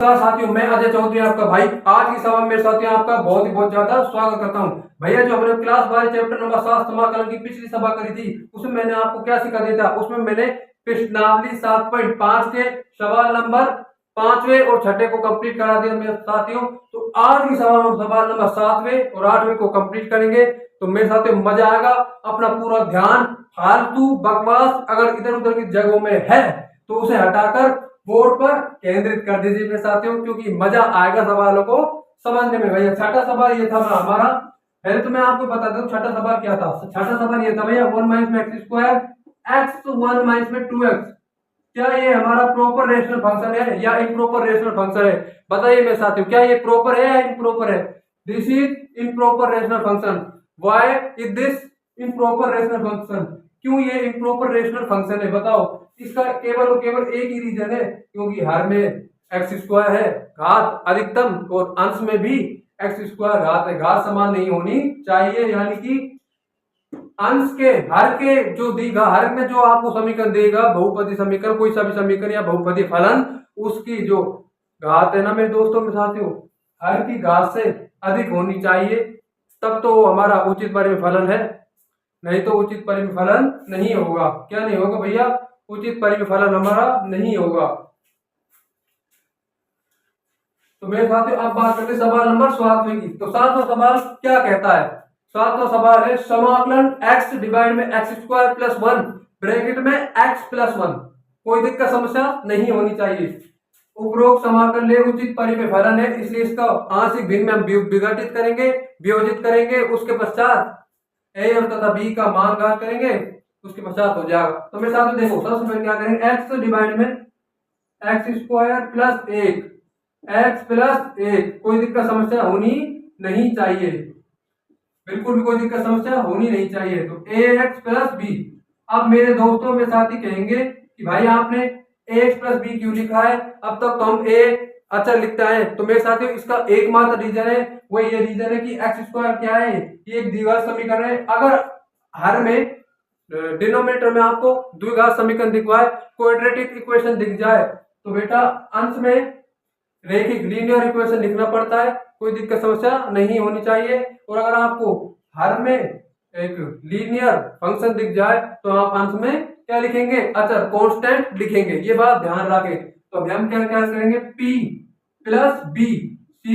साथियों, मैं अजय चौधरी आपका भाई आज की सभा में मेरे साथियों आपका बहुत ज्यादा स्वागत करता हूं। भैया, जो हमने क्लास 12 चैप्टर नंबर 7 समाकलन की पिछली सभा करी थी उसमें मैंने आपको क्या सिखा दिया था। उसमें मैंने प्रश्नावली 7.5 के सवाल नंबर 5वें और 6ठे को कंप्लीट करा दिया मेरे साथियों। तो आज की सभा में सवाल नंबर 7वें और 8वें को कंप्लीट करेंगे। तो मेरे साथियों मजा आएगा। अपना पूरा ध्यान फालतू बकवास अगर इधर उधर की जगहों में है तो उसे हटाकर बोर्ड पर केंद्रित कर दीजिए मेरे साथियों, क्योंकि मजा आएगा सवालों को समझने में। भैया, छठा सवाल ये था हमारा। पहले तो मैं आपको बता दूं छठा सवाल क्या था। छठा सवाल ये था भैया 1 माइनस में एक्स स्क्वायर एक्स 1 माइनस में 2x, क्या ये हमारा प्रॉपर रेशनल फंक्शन है या इम्प्रॉपर रेशनल फंक्शन है? बताइए मेरे साथियों, क्या ये प्रॉपर है या इम्प्रॉपर है? This is improper rational function. Why is this improper rational function? क्यों ये इम्प्रॉपर रेशनल फंक्शन है? बताओ। इसका केवल और केवल एक ही रीजन है, क्योंकि हर में एक्स स्क्वायर है घात अधिकतम और अंश में भी एक्स स्क्वायर घात है। घात समान नहीं होनी चाहिए, यानी कि अंश के हर के जो देगा, हर में जो आपको समीकरण देगा, बहुपदी समीकरण, कोई सा भी समीकरण या बहुपदी फलन, उसकी जो घात है ना मेरे दोस्तों में साथियों, हर की घात से अधिक होनी चाहिए, तब तो हमारा उचित परिमेय फलन है। नहीं तो उचित परिमेय फलन नहीं होगा। क्या नहीं होगा भैया? उचित परिमेय फलन हमारा नहीं होगा। तो मेरे साथियों अब बात करते हैं सवाल नंबर 7वें की। तो 7वां सवाल क्या कहता है? 7वां सवाल है समाकलन x डिवाइड में एक्स स्क्वायर प्लस 1 ब्रैकेट में x प्लस 1। कोई दिक्कत समस्या नहीं होनी चाहिए। उपरोक्त समाकलन ले उचित परिमेय फलन है, इसलिए इसका आंशिक भिन्न में हम विघटित करेंगे, वियोजित करेंगे। उसके पश्चात a और तथा b का मान ज्ञात करेंगे, उसके पश्चात हो जाएगा। तो मेरे साथ देखो, सबसे पहले क्या करेंगे, x डिवाइड में x square plus 1 x plus 1। कोई दिक्कत समस्या होनी नहीं चाहिए, बिल्कुल भी कोई दिक्कत समस्या होनी नहीं चाहिए। तो ax प्लस b। अब मेरे दोस्तों में साथी कहेंगे कि भाई आपने ax प्लस b क्यों लिखा है? अब तक तो हम a अचर लिखता है। तो मेरे साथियों इसका एकमात्र रीजन है, वो ये रीजन है कि एक्स स्क्वायर क्या है, ये एक द्विघात समीकरण है। अगर हर में डिनोमिनेटर में आपको द्विघात समीकरण दिखवाए, क्वाड्रेटिक इक्वेशन दिख जाए, तो बेटा अंश में रैखिक लीनियर इक्वेशन लिखना पड़ता है। कोई दिक्कत समस्या नहीं होनी चाहिए। और अगर आपको हर में एक लीनियर फंक्शन दिख जाए तो आप अंश में क्या लिखेंगे? अचर, कांस्टेंट लिखेंगे। ये बात ध्यान रखें। तो अभी हम क्या क्या करेंगे, p plus b, c,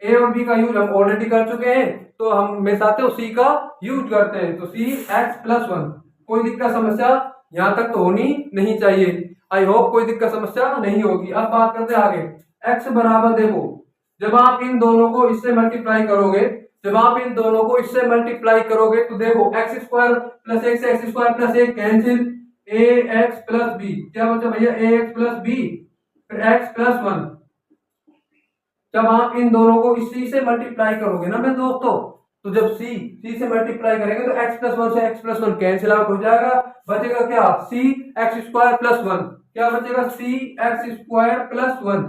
a और b का यूज हम ऑलरेडी कर चुके हैं, तो हम मेरे साथ c का यूज करते हैं। तो c x प्लस 1। कोई दिक्कत समस्या यहां तक तो होनी नहीं चाहिए। आई होप कोई दिक्कत समस्या नहीं होगी। अब बात करते हैं आगे। x बराबर देखो, जब आप इन दोनों को इससे मल्टीप्लाई करोगे, तो देखो एक्स स्क्वायर प्लस एक से एक्स स्क्वायर प्लस एक कैंसिल, ए एक्स प्लस बी। क्या बचा भैया? ए एक्स प्लस बी, फिर एक्स प्लस 1। जब आप इन दोनों को इसी से मल्टीप्लाई करोगे ना मेरे दोस्तों, तो जब c से मल्टीप्लाई करेंगे तो x प्लस 1 से x प्लस 1 कैंसिल आउट हो जाएगा। बचेगा क्या? c x square plus 1। क्या बचेगा? c x square plus 1।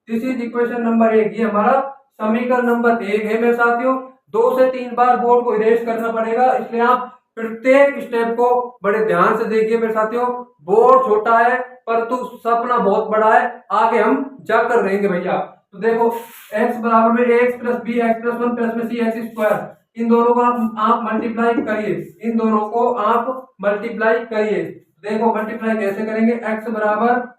This is equation number 1। ये हमारा समीकरण नंबर 1 है मेरे साथियों। 2 से 3 बार बोर्ड को इरेज करना पड़ेगा, इसलिए आप प्रत्येक स्टेप को बड़े ध्यान से देखिए मेरे साथियों। बोर्ड छोटा है परंतु सपना बहुत बड़ा है, आगे हम जाकर रहेंगे भैया। तो देखो x बराबर में ax plus b x plus 1 plus में c एक्स स्क्वायर। इन दोनों को आप मल्टीप्लाई करिए, इन दोनों को आप मल्टीप्लाई करिए। देखो मल्टीप्लाई कैसे करेंगे, x बराबर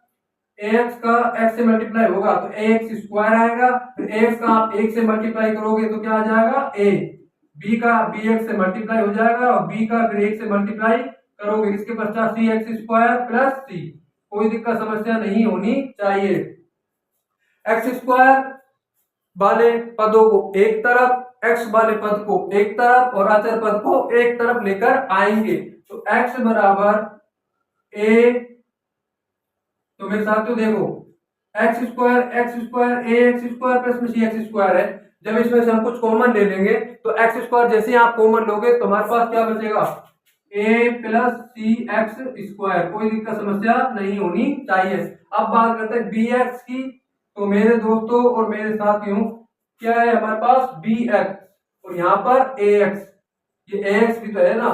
ax का x से मल्टीप्लाई होगा तो ax स्क्वायर आएगा, फिर ax का आप 1 से मल्टीप्लाई करोगे तो क्या आ जाएगा? a। b का bx से मल्टीप्लाई हो जाएगा और b का फिर 1 से मल्टीप्लाई करोगे, इसके पश्चात c x square plus c। कोई दिक्कत समस्या नहीं होनी चाहिए। एक्स स्क्वायर वाले पदों को एक तरफ, x वाले पद को एक तरफ और अचर पद को एक तरफ लेकर आएंगे। तो x बराबर a, तो मेरे साथियों देखो एक्स स्क्वायर ए एक्स स्क्वायर प्लस में सी एक्स स्क्वायर है। जब इसमें से हम कुछ कॉमन ले लेंगे तो एक्स स्क्वायर जैसे ही आप कॉमन लोगे तो हमारे पास क्या बचेगा? ए प्लस सी एक्स स्क्वायर। कोई दिक्कत समस्या नहीं होनी चाहिए। अब बात करते हैं बी एक्स की। तो मेरे दोस्तों और मेरे साथियों क्या है हमारे पास? बी एक्स और यहाँ पर ए एक्स। ये ए एक्स भी तो है ना,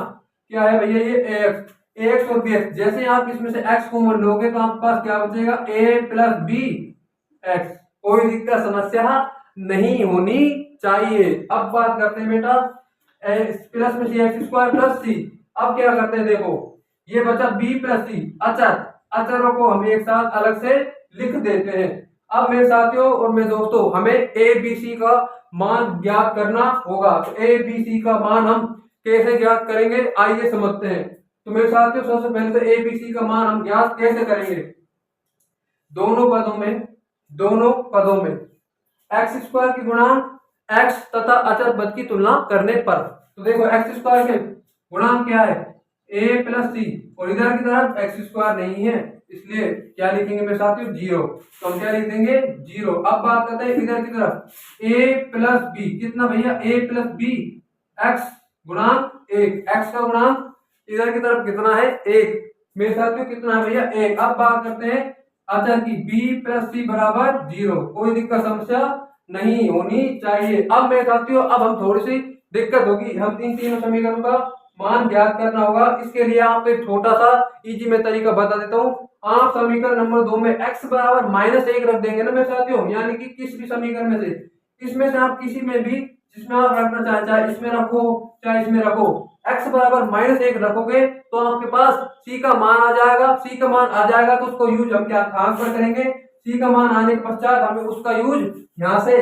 क्या है भैया? ये ए एक्स। एक्स और बी एक्स, जैसे आप इसमें से एक्स कॉमन लोगे तो आपके पास क्या बचेगा? ए प्लस बी एक्स, कोई दिक्कत समस्या नहीं होनी चाहिए। अब बात करते हैं बेटा प्लस में सी एक्स स्क्वायर प्लस सी। अब क्या करते हैं देखो, ये बचा बी प्लस सी, अचरों को हम एक साथ अलग से लिख देते हैं। अब मेरे साथियों और मेरे दोस्तों, हमें ए बी सी का मान ज्ञात करना होगा। तो ए बी सी का मान हम कैसे ज्ञात करेंगे, आइए समझते हैं। तो मेरे साथियों सबसे पहले तो ए बी सी का मान हम ज्ञात कैसे करेंगे, दोनों पदों में एक्स स्क्वायर की गुणांक एक्स तथा अचर पद की तुलना करने पर। तो देखो एक्स स्क्वायर के गुणांक क्या है, ए प्लस सी, और इधर की तरफ एक्स स्क्वायर नहीं है, इसलिए क्या लिखेंगे मेरे साथियों, जीरो। तो हम क्या लिख देंगे, जीरो। अब बात करते हैं इधर की तरफ ए प्लस बी, कितना भैया, ए प्लस बी, एक्स गुणांक एक, एक्स का गुणांक इधर की तरफ कितना है, एक, मेरे साथियों कितना है भैया, एक। अब बात करते हैं अचर की, बी प्लस सी बराबर जीरो, कोई दिक्कत समस्या नहीं होनी चाहिए। अब मेरे साथियों अब हम थोड़ी सी दिक्कत होगी, हम इन तीनों समीकरणों का मान ज्ञात करना होगा। इसके लिए आपको एक छोटा सा इजी में तरीका बता देता हूँ। आप समीकरण नंबर 2 में x बराबर -1 रख देंगे ना मेरे साथियों, यानी कि किसी भी समीकरण में से, इसमें से आप किसी में भी जिसमें आप रखना चाहे, चाहे इसमें रखो चाहे इसमें रखो, x बराबर -1 रखोगे तो आपके पास c का मान आ जाएगा। c का मान आ जाएगा तो उसको यूज हम क्या कहां पर करेंगे, c का मान आने के पश्चात हमें उसका यूज यहाँ से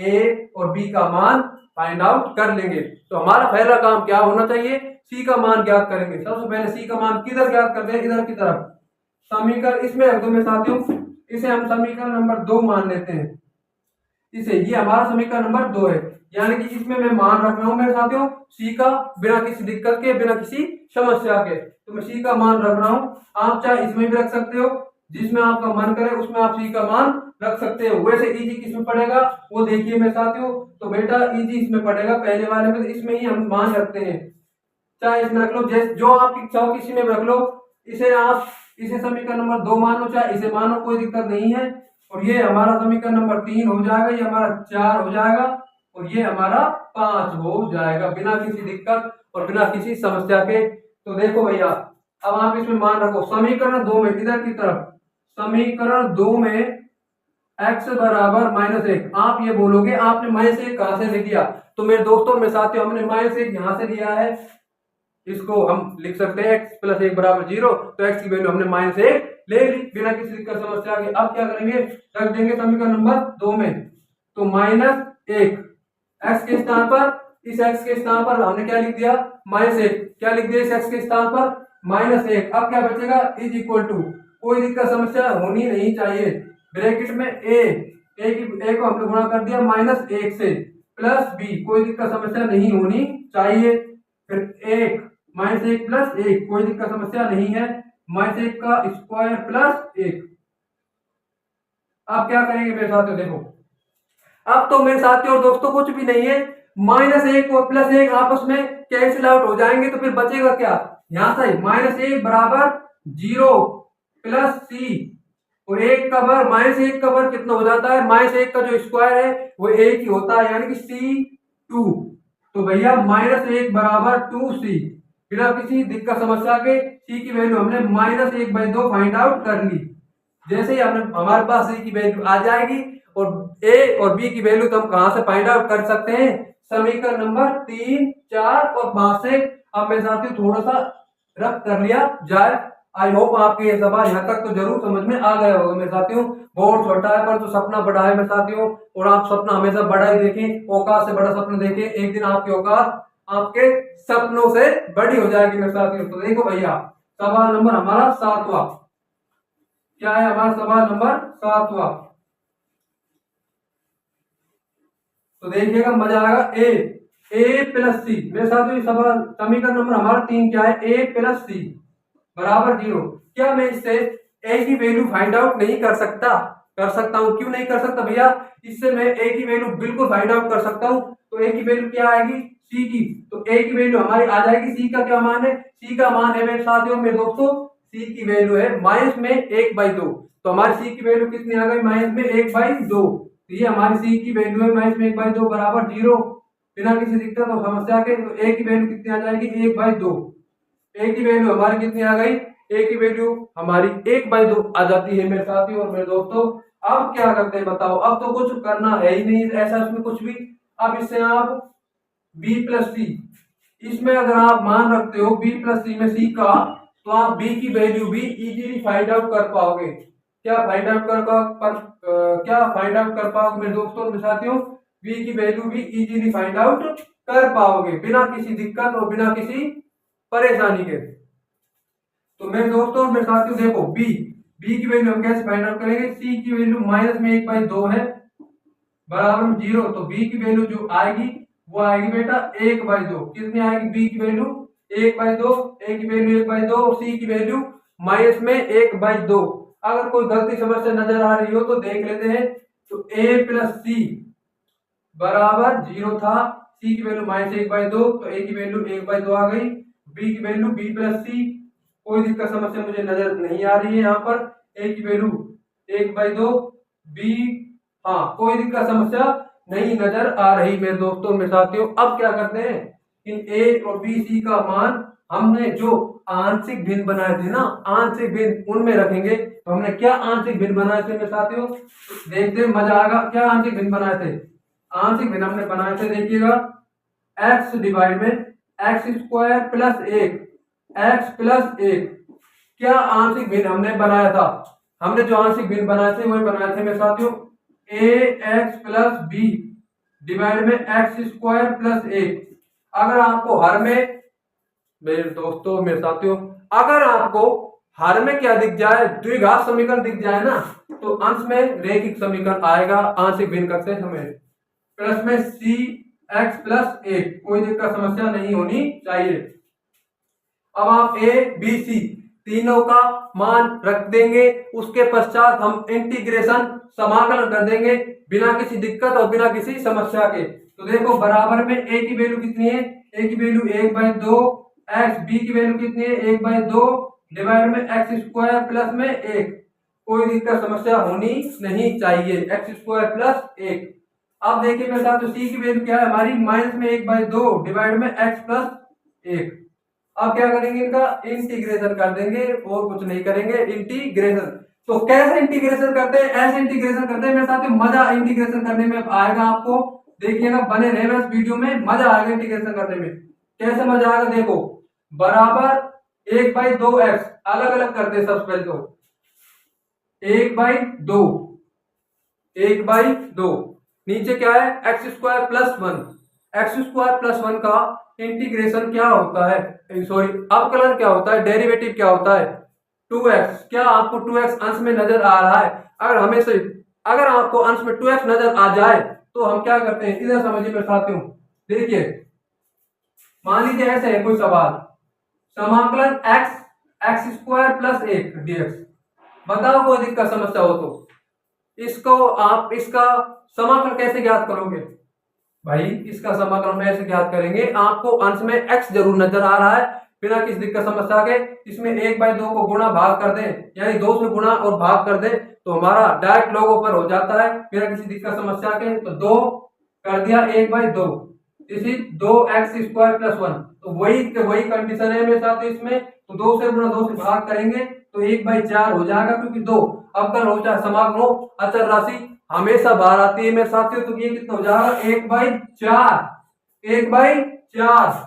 a और b का मान फाइंड आउट कर लेंगे। तो हमारा पहला काम क्या होना चाहिए, c का मान ज्ञात करेंगे। सबसे पहले c का मान किधर ज्ञात करते हैं, इधर की तरफ समीकरण इसमें रख दो मेरे साथियों, इसे हम समीकरण नंबर 2 मान लेते हैं। इसे, ये हमारा समीकरण नंबर 2 है, यानी कि इसमें मैं मान रख रहा हूं मेरे साथियों c का, बिना किसी दिक्कत के, बिना किसी समस्या के। तो मैं c का मान रख रहा हूं, आप चाहे इसमें भी रख सकते हो, जिसमें आपका मन करे उसमें आप c का मान रख सकते हो। वैसे इजी किसमें पड़ेगा वो देखिए मेरे साथियों, तो बेटा इजी इसमें पड़ेगा पहले वाले में, इसमें ही हम मान रखते हैं। चाहे इसमें रख लो, जैसे जो आपकी इच्छा हो किसी में रख लो, इसे आप इसे समीकरण नंबर 2 मानो चाहे इसे मानो, कोई दिक्कत नहीं है। और ये हमारा समीकरण नंबर 3 हो जाएगा, ये हमारा 4 हो जाएगा, और ये हमारा 5 हो जाएगा, बिना किसी दिक्कत और बिना किसी समस्या के। तो देखो भैया अब आप इसमें मान रखो, समीकरण 2 में इधर की तरफ समीकरण 2 में x बराबर -1, आप ये बोलोगे आपने -1 कहां से ले लिया, तो मेरे दोस्तों मेरे साथियों हमने -1 यहां से लिया है, इसको हम लिख सकते हैं x + 1 = 0, तो x की वैल्यू हमने -1 ले ली बिना किसी दिक्कत समस्या के। अब क्या करेंगे, रख देंगे समीकरण नंबर 2 में, तो -1 x के स्थान पर, इस x के स्थान पर हमने क्या लिख दिया, -1, क्या लिख दिया इस x के स्थान पर, -1। अब क्या बचेगा, इज इक्वल टू, कोई दिक्कत समस्या होनी नहीं चाहिए, ब्रैकेट में a को हमने गुणा कर दिया -1 से, प्लस b, कोई दिक्कत समस्या नहीं होनी चाहिए, फिर 1 -1 + 1, कोई दिक्कत समस्या नहीं है, -1 का स्क्वायर + 1। अब क्या करेंगे मेरे साथियों, देखो अब तो मेरे साथियों और दोस्तों कुछ भी नहीं है, -1 और +1 आपस में कैंसिल आउट हो जाएंगे, तो फिर बचेगा क्या, यहां से -1 बराबर 0 प्लस c, और 1 का वर्ग, -1 का वर्ग कितना हो जाता है, -1 का जो स्क्वायर है वो 1 ही होता है, यानी कि c2। तो भैया -1 बराबर 2c, बिना किसी दिक्कत समस्या के c की वैल्यू हमने -1/2 फाइंड आउट कर ली। जैसे ही हमने हमारे पास c की वैल्यू आ जाएगी, और a और b की वैल्यू तो हम कहां से फाइंड आउट कर सकते हैं, समीकरण नंबर 3, 4 और 5 से। अब मेरे साथियों थोड़ा सा रख कर लिया जाए। आई होप आपके ये सवाल यहाँ तक तो जरूर समझ में आ गया होगा मेरे साथियों। बहुत छोटा है पर तो सपना बड़ा है मेरे साथियों, और आप सपना हमेशा बड़ा ही देखें, औकात से बड़ा सपना देखें, एक दिन आपकी औकात आपके सपनों से बड़ी हो जाएगी मेरे साथियों। तो देखो भैया सवाल नंबर हमारा 7वां, क्या है हमारा सवाल नंबर 7वां, तो देखिएगा मजा आएगा। a + c, मेरे साथियों सवाल समीकरण नंबर हमारा 3 क्या है, a + c बराबर 0। क्या मैं इससे a की वैल्यू फाइंड आउट नहीं कर सकता, कर सकता हूं, क्यों नहीं कर सकता भैया, इससे मैं a की वैल्यू बिल्कुल फाइंड आउट कर सकता हूं। तो a की वैल्यू क्या आएगी, c की, तो a की वैल्यू हमारी आ जाएगी, c का क्या मान है, c का मान है मेरे साथियों मेरे दोस्तों, c की वैल्यू है -1/2, तो हमारी c की वैल्यू कितनी आ गई, -1/2, तो ये हमारी c की वैल्यू है -1/2 बराबर 0, बिना किसी दिक्कत और समस्या के। तो a की वैल्यू कितनी आ जाएगी, 1/2, a की वैल्यू हमारी कितनी आ गई, ए की वैल्यू हमारी 1/2 आ जाती है मेरे साथियों और मेरे दोस्तों। अब क्या करते हैं बताओ, अब तो कुछ करना है ही नहीं ऐसा इसमें कुछ भी। अब इससे आप b प्लस सी, इसमें अगर आप मान रखते हो b प्लस सी में c का, तो आप b की वैल्यू भी इजीली फाइंड आउट कर पाओगे। क्या फाइंड आउट कर पाओगे मेरे दोस्तों और मेरे साथियों, b की वैल्यू भी इजीली फाइंड आउट कर पाओगे बिना किसी दिक्कत और बिना किसी परेशानी के। तो मेरे दोस्तों और मेरे साथियों देखो b की वैल्यू हम कैसे फाइंड आउट करेंगे, c की वैल्यू माइनस में 1/2 है बराबर में 0, तो b की वैल्यू जो आएगी वो आएगी बेटा 1/2। कितनी आएगी b की वैल्यू 1/2, a की वैल्यू 1/2 और c की वैल्यू माइनस में 1/2। अगर कोई गलती समस्या नजर आ रही हो तो देख लेते हैं। तो a प्लस सी बराबर 0 था, c की वैल्यू माइनस 1/2, तो a की वैल्यू 1/2 आ गई, b की वैल्यू b प्लस सी, कोई दिक्कत समस्या मुझे नजर नहीं आ रही है यहाँ पर। a की वैल्यू 1/2, b, हाँ कोई दिक्कत समस्या नहीं नजर आ रही मेरे दोस्तों मेरे साथियों। अब क्या करते हैं, इन a और b c का मान हमने जो आंशिक भिन्न बनाए थे ना, आंशिक भिन्न उनमें रखेंगे। तो हमने क्या आंशिक भिन्न बनाए थे मेरे साथियों, देखते मजा आएगा। क्या आंशिक भिन्न बनाए थे, आंशिक भिन्न हमने बनाए थे देखिएगा, x डिवाइड में x² प्लस 1 x प्लस 1। क्या आंशिक भिन्न हमने बनाया था, हमने जो आंशिक भिन्न बनाए थे वही बनाए थे मेरे साथियों, ax प्लस b डिवाइड में x² प्लस 1। अगर आपको हर में मेरे दोस्तों मेरे साथियों, अगर आपको हर में क्या दिख जाए, द्विघात समीकरण दिख जाए ना, तो अंश में रैखिक समीकरण आएगा आंशिक भिन्न करते समय। प्लस में सी एक्स प्लस 1, कोई दिक्कत समस्या नहीं होनी चाहिए। अब आप ए बी सी तीनों का मान रख देंगे, उसके पश्चात हम इंटीग्रेशन समाकलन कर देंगे बिना किसी दिक्कत और बिना किसी समस्या के। तो देखो बराबर में a की वैल्यू कितनी है, a की वैल्यू 1/2 x, b की वैल्यू कितनी है 1/2 डिवाइड में x² प्लस में 1, कोई दिक्कत समस्या होनी नहीं चाहिए, x² प्लस 1। अब देखिए मेरे साथ, तो c की वैल्यू क्या है हमारी माइनस में 1/2 डिवाइड में x प्लस 1। अब क्या करेंगे, इनका इंटीग्रेशन कर देंगे और कुछ नहीं करेंगे, इंटीग्रेशन। तो कैसे इंटीग्रेशन करते हैं, ऐसे इंटीग्रेशन करते हैं मेरे साथ, मजा इंटीग्रेशन करने में आएगा आपको, देखिएगा बने रहे इस वीडियो में, मजा आएगा इंटीग्रेशन करने में। कैसे मजा आएगा देखो, बराबर 1/2x, अलग अलग करते हैं सबसे पहले तो 1/2 नीचे क्या है x² प्लस 1, x² प्लस 1 का इंटीग्रेशन क्या होता है, सॉरी अवकलन क्या होता है, डेरिवेटिव क्या होता है 2x। क्या आपको 2x अंश में नजर आ रहा है, अगर आपको अंश में 2x नजर आ जाए तो हम क्या करते हैं, इधर समझिए मेरे साथियों। देखिए मान लीजिए ऐसे है कोई सवाल, समाकलन x² प्लस 1 dx, बताओ कोई दिक्कत समस्या हो तो इसको आप इसका समाकलन कैसे ज्ञात करोगे भाई, इसका समाकलन ऐसे ज्ञात करेंगे, आपको अंश में x जरूर नजर आ रहा है बिना किसी दिक्कत समस्या के, इसमें 1/2 को गुणा भाग कर दें, यानी 2 से गुणा और भाग कर दें तो हमारा डायरेक्ट लॉग ऊपर हो जाता है बिना किसी दिक्कत समस्या के। तो 2 कर दिया 1/2, इसी 2x² प्लस 1, तो वही कंडीशन है मेरे साथ इसमें। तो 2 से गुणा 2 से भाग करेंगे तो 1/4 हो जाएगा, क्योंकि 2 अवकलन हो चाहे समाकलन हो, अचर राशि हमेशा बाहर आती है मेरे साथियों। तो ये कितना हो जाएगा 1/4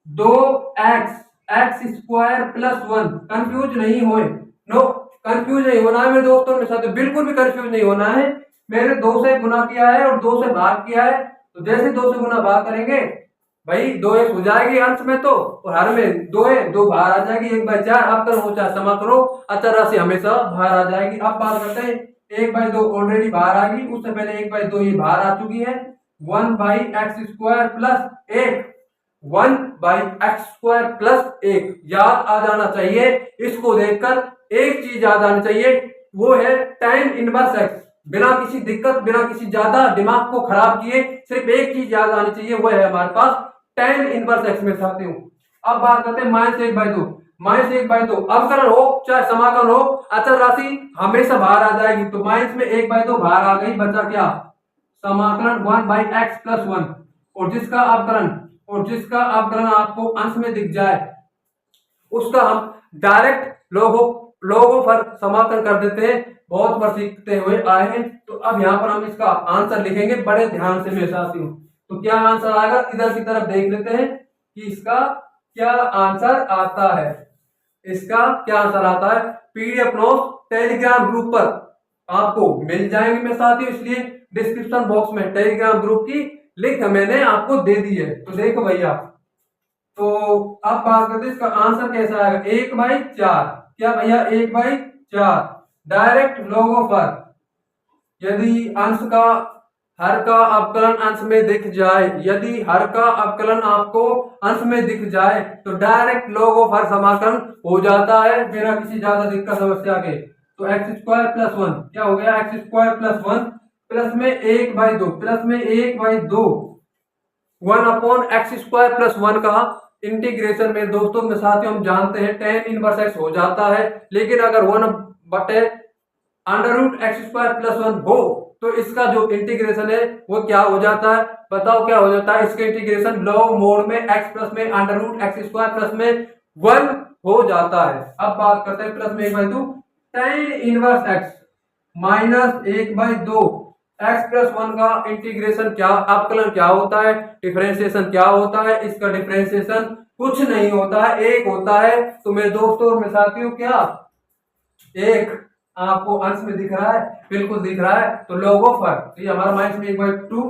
2x² प्लस 1। कंफ्यूज नहीं होए, नो कंफ्यूज नहीं होना है मेरे दोस्तों मेरे साथ, बिल्कुल भी कंफ्यूज नहीं होना है। मैंने 2 से गुना किया है और 2 से भाग किया है, तो जैसे 2 से गुना भाग करेंगे भाई 2x हो जाएगी अंश में, तो और हर में 2 है, 2 बाहर आ जाएगी, 1/4 अवकलन हो चाहे समाकलन हो, अचर राशि हमेशा बाहर आ जाएगी। अब बात करते हैं 1/2 ऑलरेडी बाहर आ गई, उससे पहले 1/2 ये बाहर आ चुकी है, 1/x² प्लस 1, 1/x² प्लस 1 याद आ जाना चाहिए। इसको देखकर एक चीज याद आनी चाहिए, वो है tan इनवर्स x। बिना किसी दिक्कत, बिना किसी ज्यादा दिमाग को खराब किए सिर्फ एक चीज याद आनी चाहिए, वो है हमारे पास tan इनवर्स x में साथी हूं। अब बात करते हैं -1/2 अवकलन हो चाहे समाकलन हो, अचर राशि हमेशा बाहर आ जाएगी, तो माइनस में 1/2 बाहर आ गई, बचा क्या समाकलन 1/x प्लस 1, और जिसका अवकलन आपको अंश में दिख जाए उसका हम डायरेक्ट लोगोफर समाकलन कर देते हैं, बहुत बार सीखते हुए आए हैं। तो अब यहाँ पर हम इसका आंसर लिखेंगे, बड़े ध्यान से मेरे साथियों। तो क्या आंसर आएगा, इधर की तरफ देख लेते हैं कि इसका क्या आंसर आता है। इसका क्या आंसर आता है, पीडीएफ नोट्स टेलीग्राम ग्रुप पर आपको मिल जाएंगे मेरे साथियों, इसलिए डिस्क्रिप्शन बॉक्स में टेलीग्राम ग्रुप की लिंक मैंने आपको दे दी है। तो देखो भैया, तो अब बात करते हैं इसका आंसर कैसा आएगा, 1/4। क्या भैया, 1/4 डायरेक्ट लोगोफर। यदि अंश का हर का अवकलन अंश में दिख जाए, यदि हर का अवकलन आपको अंश में दिख जाए तो डायरेक्ट लोगोफर समाकलन हो जाता है बिना किसी ज्यादा दिक्कत समस्या के। तो x² + 1 क्या हो गया, x² + 1 प्लस में 1/2, प्लस में 1/2 1/x² + 1 का इंटीग्रेशन में दोस्तों में साथियों हम जानते हैं tan इनवर्स x हो जाता है। लेकिन अगर 1/√x² + 1 हो तो इसका जो इंटीग्रेशन है वो क्या हो जाता है, बताओ क्या हो जाता है, इसका इंटीग्रेशन लॉग मोड में x प्लस में √x² प्लस में 1 हो जाता है। अब बात करते हैं प्लस में 1/2 tan inverse x minus 1/2 x + 1 का इंटीग्रेशन क्या, अवकलन क्या होता है, डिफरेंशिएशन क्या होता है। इसका डिफरेंशिएशन कुछ नहीं होता है, एक होता है। तो मेरे दोस्तों और मेरे साथियों, क्या एक आपको अंश में दिख रहा है, बिल्कुल दिख रहा है। तो लोगोफर, तो ये हमारा माइनस में 1/2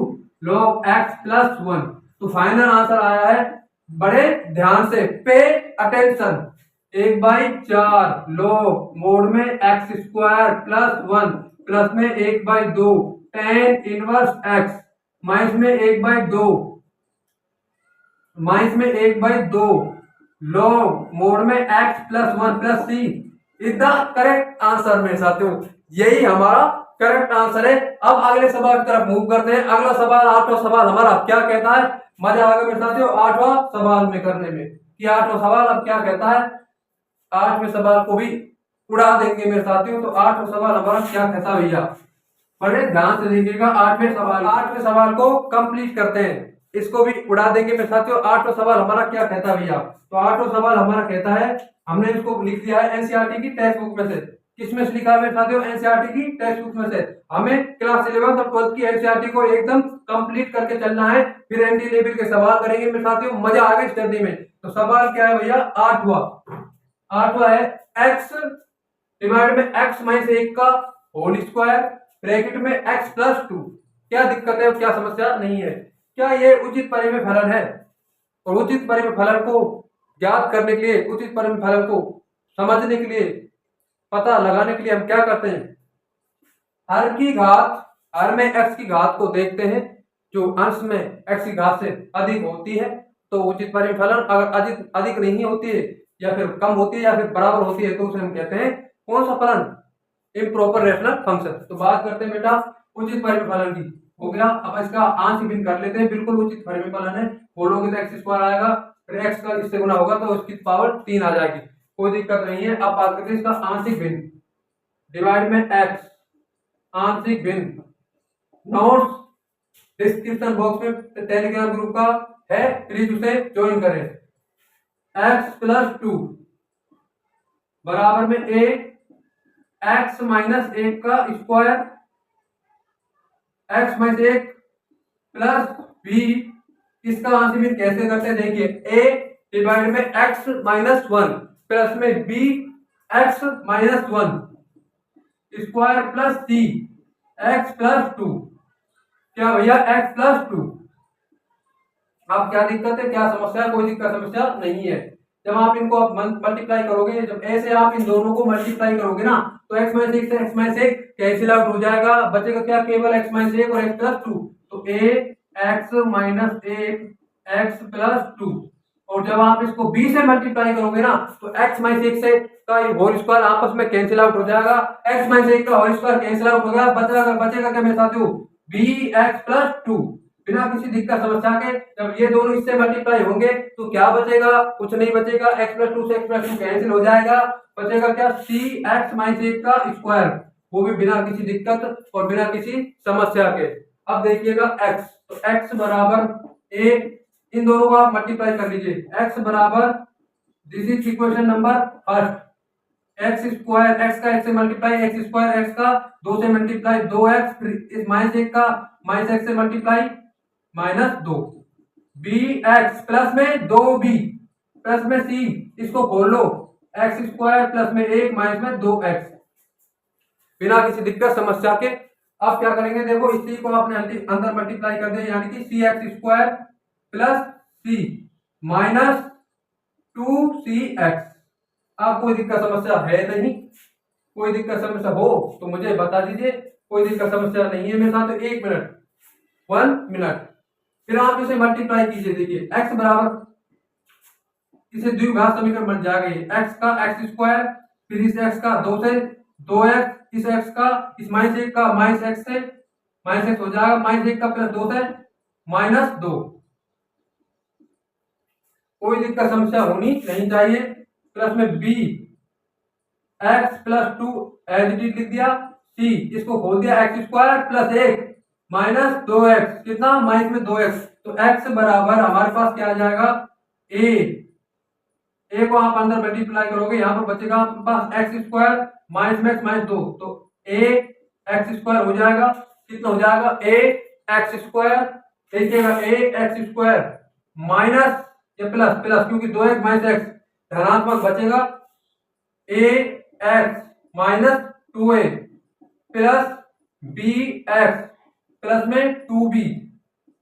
log x + 1। तो फाइनल आंसर आया है, बड़े ध्यान से पे अटेंशन, 1/4 log मोड में x² + 1 प्लस में 1/2 tan इनवर्स x माइनस में 1/2 log मोड में x + 1 + c is the correct answer मेरे साथियों। यही हमारा करेक्ट आंसर है। अब अगले सवाल की तरफ मूव करते हैं। अगला सवाल, 8वां सवाल हमारा क्या कहता है, मजा आ गया मेरे साथियों 8वां सवाल में करने में, कि 8वां सवाल अब क्या कहता है। 8वें सवाल को भी उड़ा देंगे मेरे साथियों। तो 8वां सवाल हमारा क्या कहता है भैया, बड़े ध्यान से देखिएगा। 8वें सवाल को कंप्लीट करते हैं, इसको भी उड़ा देंगे मेरे साथियों। 8वां सवाल हमारा क्या कहता है भैया, तो 8वां सवाल हमारा कहता है, हमने इसको लिख दिया है एनसीईआरटी की टेक्स्ट बुक में से। किसमें से लिखा है मेरे साथियों, एनसीईआरटी की टेक्स्ट बुक में से। हमें क्लास 11 और 12 की एनसीईआरटी को एकदम कंप्लीट करके चलना है, फिर एनडी लेवल के सवाल करेंगे मेरे साथियों, मजा आ गया स्टडी में। तो सवाल क्या है भैया, 8वां है x डिवाइड में x - 1 का होल स्क्वायर ब्रैकेट में x + 2। क्या दिक्कत है, क्या समस्या नहीं है, क्या ये उचित परिमेय फलन है। और उचित परिमेय फलन को ज्ञात करने के लिए, उचित परिमेय फलन को समझने के लिए, पता लगाने के लिए हम क्या करते हैं, हर में x की घात को देखते हैं। जो अंश में x की घात से अधिक होती है तो उचित परिमेय फलन, अगर अधिक नहीं होती है या फिर कम होती है या फिर बराबर होती है तो उसे हम कहते हैं कौन सा फलन, इम्प्रॉपर रैशनल फंक्शन। तो बात करते हैं बेटा उचित परिमेय फलन की, हो गया। अब इसका आंशिक भिन्न कर लेते हैं। बिल्कुल उचित परिमेय फलन है, बोलोगे तो x² आएगा, फिर x का इससे गुना होगा तो उसकी पावर 3 आ जाएगी, कोई दिक्कत नहीं है। अब बात करते हैं इसका आंशिक भिन्न, डिवाइड में x, आंशिक भिन्न नोट्स डिस्क्रिप्शन बॉक्स में टेलीग्राम ग्रुप का है, प्लीज उसे ज्वाइन करें। x + 2 बराबर में a x - 1 का स्क्वायर, x - 1 प्लस b। इसका आंशिक भिन्न कैसे करते हैं, देखिए a डिवाइड में x - 1 प्लस में b x - 1 square plus c x + 2। क्या भैया, x + 2। अब क्या दिक्कत है, क्या समस्या है, कोई दिक्कत समस्या नहीं है। जब आप इनको मल्टीप्लाई करोगे, जब ऐसे आप इन दोनों को मल्टीप्लाई करोगे ना तो x - 1 से x - 1 कैंसिल आउट हो जाएगा, बचेगा क्या, केवल x - 1 और x + 2। तो a x - 1 x + 2। और जब आप इसको b से मल्टीप्लाई करोगे ना तो x - 1 से का होल स्क्वायर आपस में कैंसिल आउट हो जाएगा, x - 1 का होल स्क्वायर कैंसिल आउट हो गया, बचेगा क्या मेरे साथियों, bx + 2। बिना किसी दिक्कत समस्या के जब ये दोनों इससे मल्टीप्लाई होंगे तो क्या बचेगा, कुछ नहीं बचेगा, x + 2 से x + 2 कैंसिल हो जाएगा, बचेगा क्या, cx - 1 का स्क्वायर, वो भी बिना किसी दिक्कत और बिना किसी समस्या के। अब देखिएगा x, तो x बराबर a, इन दोनों को आप मल्टीप्लाई कर लीजिए, x बराबर, this is equation number first, x square x का एक्स से मल्टीप्लाई एक्स स्क्वायर एक्स का 2 से मल्टीप्लाई 2x, फिर इस माइनस 1 का माइनस एक्स से मल्टीप्लाई -2, बी एक्स प्लस में 2b प्लस में c, इसको खोलो एक्स स्क्वायर प्लस में 1 माइनस में 2x, बिना किसी दिक्कत समस्या के। अब क्या करेंगे, देखो इस c को आपने अंदर मल्टीप्लाई कर दिया, यानी कि सी एक्स स्क्वायर प्लस सी माइनस 2cx। अब कोई दिक्कत समस्या है नहीं, कोई दिक्कत समस्या हो तो मुझे बता दीजिए, कोई दिक्कत समस्या नहीं है मेरे साथ। तो 1 मिनट फिर आप इसे मल्टीप्लाई कीजिए। देखिए x बराबर, इसे द्विघात समीकरण बन जाएगा, x का एक्स स्क्वायर, फिर इस x का 2 से 2x, इस x का इस माइनस 1 का माइनस x से माइनस x हो जाएगा, माइनस 1 का प्लस 2 से -2। कोई दिक्कत समस्या होनी नहीं चाहिए। प्लस में b x plus 2 as it is लिख दिया, c इसको खोल दिया x square plus 1 minus 2x, कितना माइनस में 2x। तो x बराबर हमारे पास क्या आ जाएगा, a को आप अंदर मल्टीप्लाई करोगे, यहाँ पर बचेगा आपके पास एक्स स्क्वायर माइनस में एक्स माइनस 2, तो a एक्स स्क्वायर हो जाएगा, कितना हो जाएगा a एक्स स्क्वायर, देखिएगा a एक्स स्क्वायर माइनस या प्लस प्लस, क्योंकि 2x माइनस एक्स धनात्मक बचेगा, a x minus 2a plus b x plus में 2b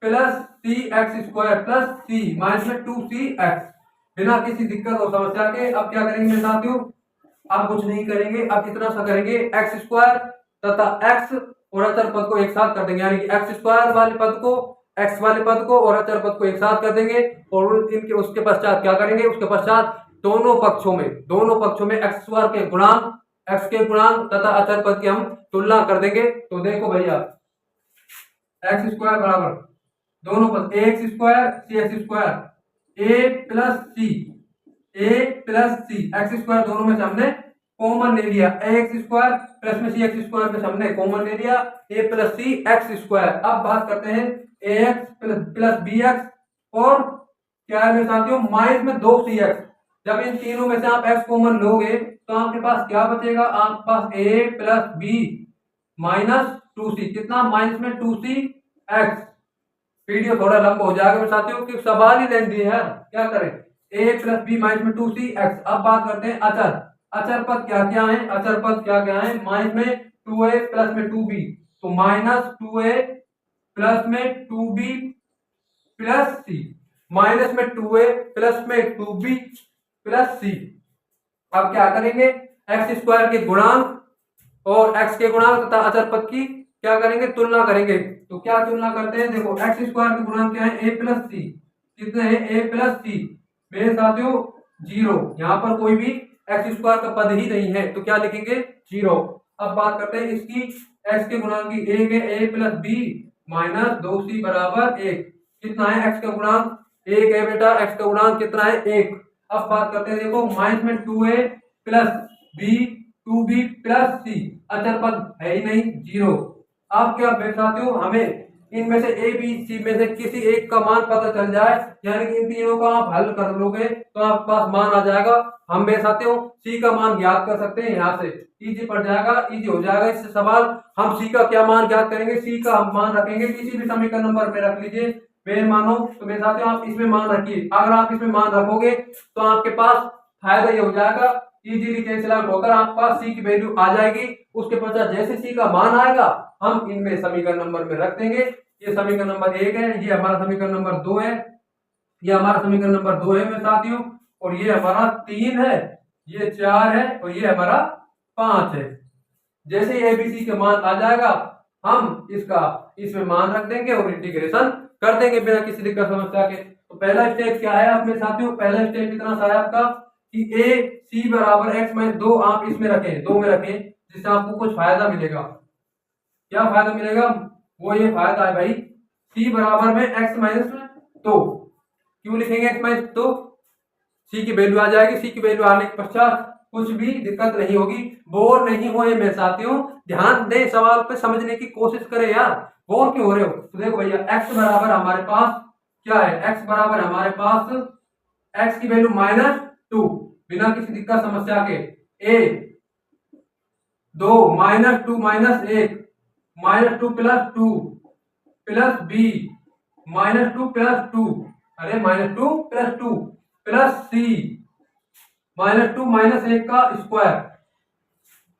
plus c x square plus c minus में 2c एक्स, बिना किसी दिक्कत और समस्या के। अब क्या करेंगे मेरे साथियों, अब कुछ नहीं करेंगे, अब इतना सा करेंगे, एक्स स्क्वायर तथा एक्स और अचर पद को एक साथ कर देंगे, यानी कि एक्स स्क्वायर वाले पद को एक्स वाले पद को और अचर पद को एक साथ कर देंगे, और इनके उसके पश्चात क्या करेंगे, उसके पश्चात दोनों पक्षों में एक्स स्क्वायर के गुणांक, एक्स के गुणांक तथा अचर पद की हम तुलना कर देंगे। तो देखो भैया, एक्स स्क्वायर बराबर दोनों पद ए एक्स स्क्वायर सी एक्स स्क्वायर ए प्लस सी एक्स स्क्वायर, दोनों में से हमने कॉमन ले लिया, ए एक्स स्क्वायर प्लस में सी एक्स स्क्वायर में हमने कॉमन ले लिया, ए प्लस सी एक्स स्क्वायर। अब बात करते हैं ए एक्स प्लस बी एक्स, और क्या है मेरे साथियों, माइनस में 2cx। जब इन तीनों में से आप x कॉमन लोगे तो आपके पास क्या बचेगा, आपके पास a plus B minus 2c, कितना माइनस में 2cx। वीडियो थोड़ा लंबा हो जाएगा मेरे साथियों, कि सवाल ही लेंदी है, क्या करें, a प्लस बी माइनस में 2cx। अब बात करते हैं अचर पद क्या क्या है, अचर पद क्या क्या है, माइनस में 2a प्लस में 2b, तो माइनस 2a प्लस में 2b प्लस c, माइनस में 2a प्लस में 2b प्लस c। अब क्या करेंगे, एक्स स्क्वायर के गुणांक और एक्स के गुणांक तथा अचर पद की क्या करेंगे, तुलना करेंगे। तो क्या तुलना करते हैं, देखो एक्स स्क्वायर के गुणांक क्या है, a प्लस सी, कितने हैं a प्लस सी, मेरे साथियों 0, यहाँ पर कोई भी एक्स स्क्वायर का पद ही नहीं है, तो क्या लिखेंगे 0। अब बात करते हैं इसकी, एक्स के गुणांक की 1 है a plus B minus 2c बराबर 1, कितना है एक्स का गुणांक 1 है बेटा, एक्स का गुणांक कितना है 1। अब बात करते हैं, देखो माइनस में 2a plus B 2b plus सी, अचर पद है ही नहीं 0। आप क्या बैठाते हो, हमें इनमें से ए बी सी में से किसी एक का मान पता चल जाए, यानी कि इन तीनों का आप हल कर लोगे तो आपके पास मान आ जाएगा। हम बैठाते हो सी का मान ज्ञात कर सकते हैं, यहाँ से इजी पड़ जाएगा, इजी हो जाएगा इससे सवाल। हम सी का क्या मान ज्ञात करेंगे, सी का हम मान रखेंगे किसी भी समीकरण नंबर पे रख लीजिए, मेरे मानो तो मेरे साथ आप इसमें मान रखिए। अगर आप इसमें मान रखोगे तो आपके पास फायदा ये हो जाएगा, इजीली कैंसिल आउट होकर आपके पास सी की वैल्यू आ जाएगी। उसके पश्चात जैसे सी का मान आएगा हम इनमें समीकरण नंबर में रख देंगे। ये समीकरण नंबर 1 है, ये हमारा समीकरण नंबर 2 है, ये हमारा समीकरण नंबर 2 है मेरे साथियों, और ये हमारा 3 है, ये 4 है, और ये हमारा 5 है। जैसे एबीसी के मान आ जाएगा हम इसका इसमें मान रख देंगे और इंटीग्रेशन कर देंगे बिना किसी दिक्कत समस्या के। तो पहला स्टेप क्या है अपने साथियों, पहला स्टेप इतना सा है आपका कि ए सी बराबर एक्स माइनस 2 आप इसमें रखें, 2 में रखें, जिससे आपको कुछ फायदा मिलेगा। क्या फायदा मिलेगा, वो ये फायदा है भाई, सी बराबर में एक्स माइनस 2, क्यों लिखेंगे एक्स माइनस 2, सी की वैल्यू आ जाएगी, सी की वैल्यू आने के पश्चात कुछ भी दिक्कत नहीं होगी। बोर नहीं हुए मेरे साथियों, ध्यान दे सवाल पे, समझने की कोशिश करें यार, बोर क्यों हो रहे हो। तो देखो भैया x बराबर हमारे पास क्या है, x बराबर हमारे पास x की वैल्यू -2, बिना किसी दिक्कत समस्या के ए 2 -2 -1 -2 +2 प्लस बी -2 +2 अरे -2 +2 प्लस सी -2 -1 का स्क्वायर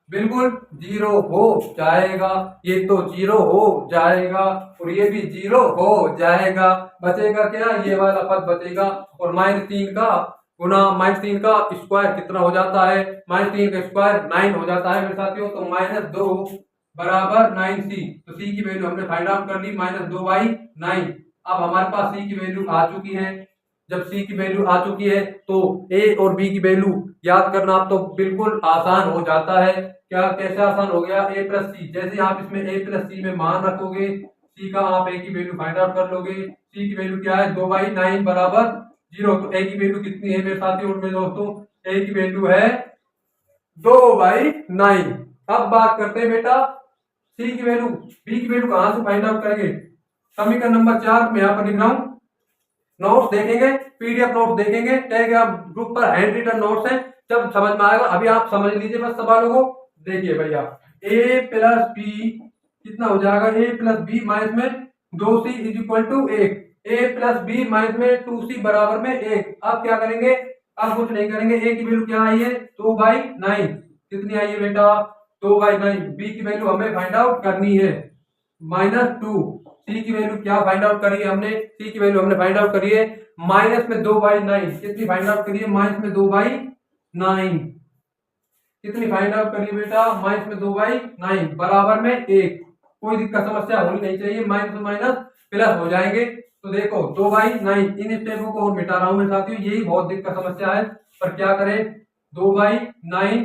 बिल्कुल 0 हो जाएगा। ये तो 0 हो जाएगा और ये भी 0 हो जाएगा। बचेगा क्या, ये वाला पद बचेगा। और -3 का गुना -3 का स्क्वायर कितना हो जाता है, -3 का स्क्वायर 9 हो जाता है मेरे साथियों। तो -2 बराबर 9c। तो c की वैल्यू हमने फाइंड आउट कर ली -2/9। अब हमारे पास c की वैल्यू आ चुकी है। जब c की वैल्यू आ चुकी है तो a और b की वैल्यू याद करना तो बिल्कुल आसान हो जाता है। क्या कैसे आसान हो गया, a प्लस सी। जैसे आप इसमें a प्लस सी में मान रखोगे, c का आप a की वैल्यू फाइंड आउट कर लोगे। c की वैल्यू क्या है 2/9 बराबर 0। तो a की वैल्यू कितनी है मेरे साथियों और मेरे दोस्तों, a की वैल्यू है 2/9। अब बात करते हैं बेटा c की वैल्यू, b की वैल्यू कहां से फाइंड आउट करेंगे। समीकरण नंबर 4 में यहां पर लिख रहा हूं, नोट्स देखेंगे, पीडीएफ नोट्स देखेंगे, टेलीग्राम ग्रुप पर हैंड रिटन नोट्स है, जब समझ में आएगा। अभी आप समझ लीजिए बस सवालों को। देखिए भैया a प्लस बी कितना हो जाएगा, a प्लस बी माइनस में 2c is equal to 1, a plus B minus में 2c बराबर में 1। अब क्या करेंगे, अब कुछ नहीं करेंगे। a की वैल्यू क्या आई है 2/9। कितनी आई है बेटा 2/9। b की वैल्यू हमें फाइंड आउट करनी है -2। c की वैल्यू क्या फाइंड आउट करी है हमने, c की वैल्यू हमने फाइंड आउट करी है -2/9। कितनी फाइंड आउट करी है -2/9। कितनी फाइंड आउट करिए बेटा -2/9 बराबर में 1। कोई दिक्कत समस्या होनी नहीं चाहिए, माइनस माइनस प्लस हो जाएंगे। तो देखो 2/9 इन स्टेपों को और मिटा रहा हूं मेरे साथियों, यही बहुत दिक्कत समस्या है। पर क्या करें 2/9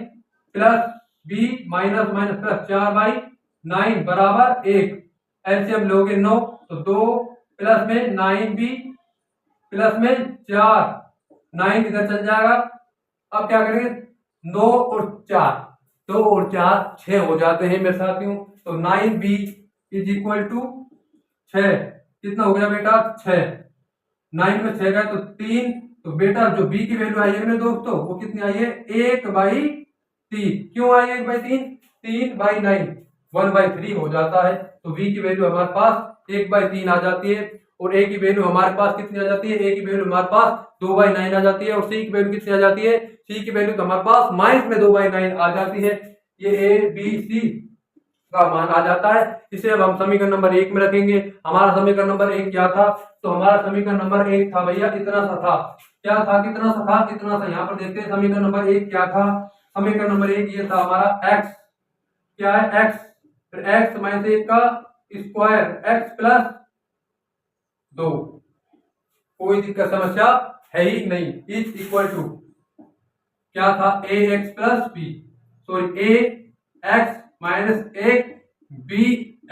plus B minus minus plus 4/9 बराबर 1। एलसीएम लोगे 9 तो 2 प्लस में 9b प्लस में 4, 9 इधर चल जाएगा। अब क्या करेंगे 9 और 4, 2 और 4 6 हो जाते हैं मेरे साथियों। तो 9b इज इक्वल टू 6। कितना हो गया बेटा 6, 9 में 6 गए तो 3। तो बेटा जो b की वैल्यू आई है मेरे दोस्तों वो कितनी आई है 1/3। क्यों आई 1/3, 3/9 1/3 हो जाता है। तो b की वैल्यू हमारे पास 1/3 आ जाती है और a की वैल्यू हमारे पास कितनी आ जाती है, a की वैल्यू हमारे पास 2/9 आ जाती है। और c की वैल्यू कितनी आ जाती है, c की वैल्यू तो हमारे पास माइनस में 2/9 आ जाती है। ये a b c का मान आ जाता है। इसे अब हम समीकरण नंबर 1 में रखेंगे। हमारा समीकरण नंबर 1 क्या था, तो हमारा समीकरण नंबर 1 था भैया इतना सा था। क्या था, कितना सा था, इतना सा। यहाँ पर देखते हैं समीकरण नंबर 1 क्या था। समीकरण नंबर 1 ये था हमारा x, क्या है x, फिर x माइनस 1 का स्क्वायर x प्लस 2। कोई दिक्कत समस्या है ही नहीं। इज इक्वल टू क्या था A X plus B, sorry A X minus 1 B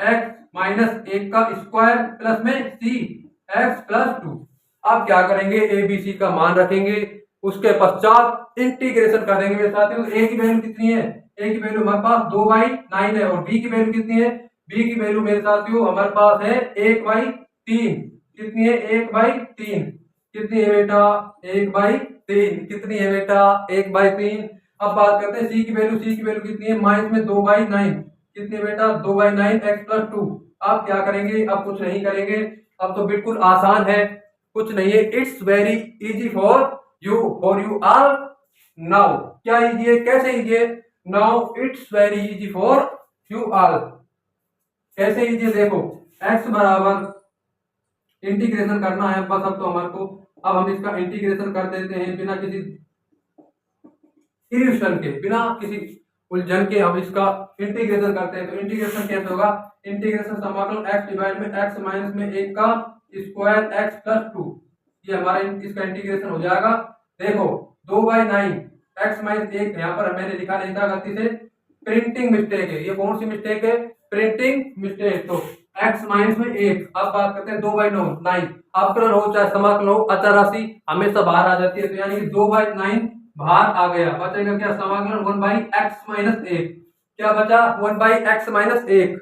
X minus 1 का स्क्वायर प्लस में सी एक्स प्लस 2। अब क्या करेंगे ए बी सी का मान रखेंगे, उसके पश्चात इंटीग्रेशन कर देंगे मेरे साथियों। ए की वैल्यू कितनी है, ए की वैल्यू हमारे पास 2/9 है और बी की वैल्यू कितनी है, बी की वैल्यू मेरे साथियों हमारे पास है 1/3। कितनी है 1/3। कितनी है बेटा 1/3। कितनी है बेटा 1/3। अब बात करते हैं सी की वैल्यू, सी की वैल्यू कितनी है माइनस में 2/9। कितनी है बेटा 2/9 x प्लस 2। अब क्या करेंगे, अब कुछ नहीं करेंगे, अब तो बिल्कुल आसान है, कुछ नहीं है। It's very easy for you all now. क्या इजी है, कैसे इजी है, now it's very easy for you all. कैसे इजी है देखो, x बराबर इंटीग्रेशन करना है बस अब तो हमारे को। अब हम इसका इंटीग्रेशन कर देते हैं बिना किसी इल्यूशन के, बिना किसी उलझन के हम इसका इंटीग्रेशन करते हैं। तो इंटीग्रेशन कैसे होगा, इंटीग्रेशन समाकलन x डिवाइड में x माइनस में 1 का स्क्वायर x प्लस 2। ये हमारा इसका इंटीग्रेशन हो जाएगा। देखो 2/9 x माइनस 1 यहाँ पर मैंने लिखा नहीं था गलती से, प्रिंटिंग मिस्टेक है। ये कौन सी मिस्टेक है, प्रिंटिंग मिस्टेक। तो x माइनस में 1। अब बात करते हैं 2/9। अवकलन हो चाहे समाकलन हो, अचर राशि हमेशा बाहर आ जाती है। तो यानी कि 2/9 बाहर आ गया, बचेगा क्या समाकलन 1/x माइनस 1। क्या बचा 1/x माइनस 1।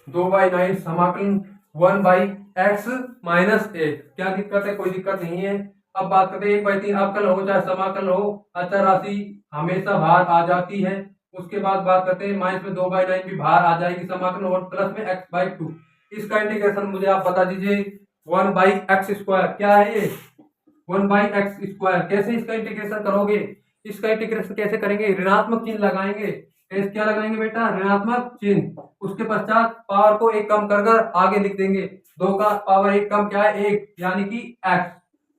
2/9 समाकलन 1/x माइनस 1। क्या दिक्कत है, कोई दिक्कत नहीं है। अब बात करते हैं 1/3 अवकल हो चाहे समाकल हो, अचर राशि हमेशा बाहर आ जाती है। उसके बाद बात करते हैं माइनस में 2/9 भी बाहर आ जाएगी समाकल, और प्लस में x/2। इसका इंटीग्रेशन मुझे आप बता दीजिए। 1/x², क्या है ये? 1/x²। कैसे इसका इंटीग्रेशन करोगे? इसका इंटीग्रेशन कैसे करेंगे? ऋणात्मक चिन्ह लगाएंगे। क्या लगाएंगे बेटा? ऋणात्मक चिन्ह। उसके पश्चात पावर को एक कम कर कर आगे लिख देंगे। 2 का पावर 1 कम क्या है? 1, यानी कि x।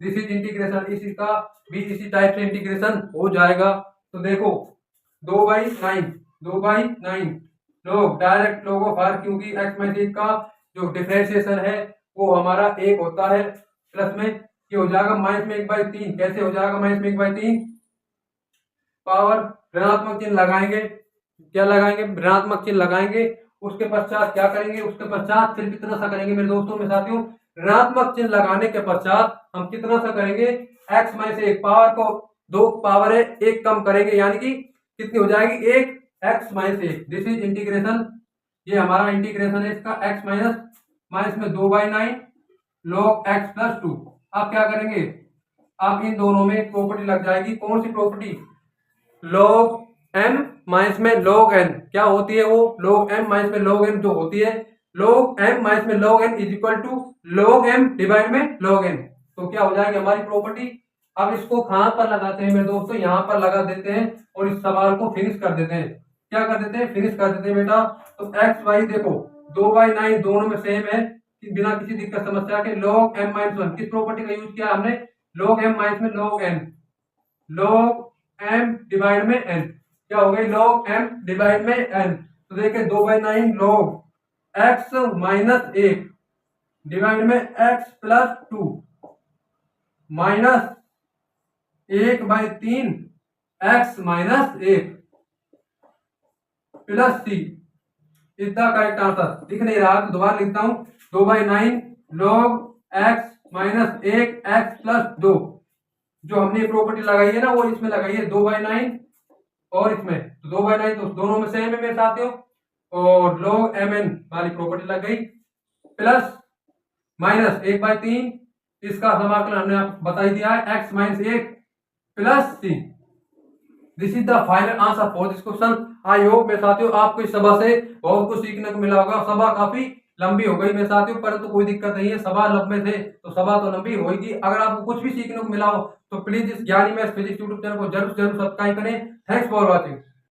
This is integration. इसी का भी इसी टाइप से इंटीग्रेशन हो जाएगा। तो देखो 2/9 लोग डायरेक्ट लोग ऑफ आर, क्योंकि x में से का जो डिफरेंशिएशन है वो हमारा 1 होता है। प्लस में ये हो जाएगा माइनस में 1/3। कैसे हो जाएगा माइनस में 1/3? पावर ऋणात्मक चिन्ह लगाएंगे। क्या लगाएंगे? ऋणात्मक चिन्ह लगाएंगे। उसके पश्चात क्या करेंगे? उसके पश्चात सिर्फ इतना सा करेंगे मेरे दोस्तों, मेरे साथियों। ऋणात्मक चिन्ह लगाने के पश्चात हम कितना सा करेंगे? x में से 1 पावर को 2 पावर है 1 कम करेंगे, यानी कि कितनी हो जाएगी? 1 x minus 1। This is integration. ये हमारा इंटीग्रेशन है इसका। x माइनस में 2/9 log x प्लस 2। अब क्या करेंगे? अब इन दोनों में एक प्रॉपर्टी लग जाएगी। कौन सी प्रॉपर्टी? log m माइनस में log n। क्या होती है वो? log m माइनस में log n जो होती है, log m माइनस में log n is equal to log m divide में log n। तो क्या हो जाएगी हमारी प्रॉपर्टी? अब इसको कहां पर लगाते हैं मेरे दोस्तों? यहां पर लगा देते हैं और इस सवाल को फिनिश कर देते हैं। क्या कर देते हैं? फिनिश कर देते हैं बेटा। तो एक्स वाई देखो 2/9 दोनों में सेम है, बिना किसी दिक्कत समस्या के। log m माइनस 1 किस प्रॉपर्टी का यूज किया हमने? log m माइनस में log n। log m divide में n। क्या हो गई? log m डिवाइड में n। तो देखिए 2/9 log x माइनस 1 डिवाइड में x plus 2 minus 1/3 x minus 1 plus c is the correct answer. दिख नहीं रहा तो दोबारा लिखता हूं। 2/9 log x minus 1 x plus 2। जो हमने प्रॉपर्टी लगाई है ना वो इसमें लगाई है 2/9 और इसमें। तो 2/9 तो दोनों में सेम है मेरे साथियों। और log mn वाली प्रॉपर्टी लग गई, प्लस माइनस 1/3। इसका समाकलन हमने आपको बता ही दिया है, x minus 1 plus c। This is the final answer for this question. I hope मेरे साथियों आपको इस सभा से बहुत कुछ सीखने को मिला होगा। सभा काफी लंबी हो गई मेरे साथियों, परंतु कोई दिक्कत नहीं है। सभा लंबे थे तो सभा तो लंबी होगी। अगर आपको कुछ भी सीखने को मिला हो तो प्लीज इस ज्ञानी मैथ्स फिजिक्स यूट्यूब चैनल को जरूर सब्सक्राइब करें। Thanks for watching.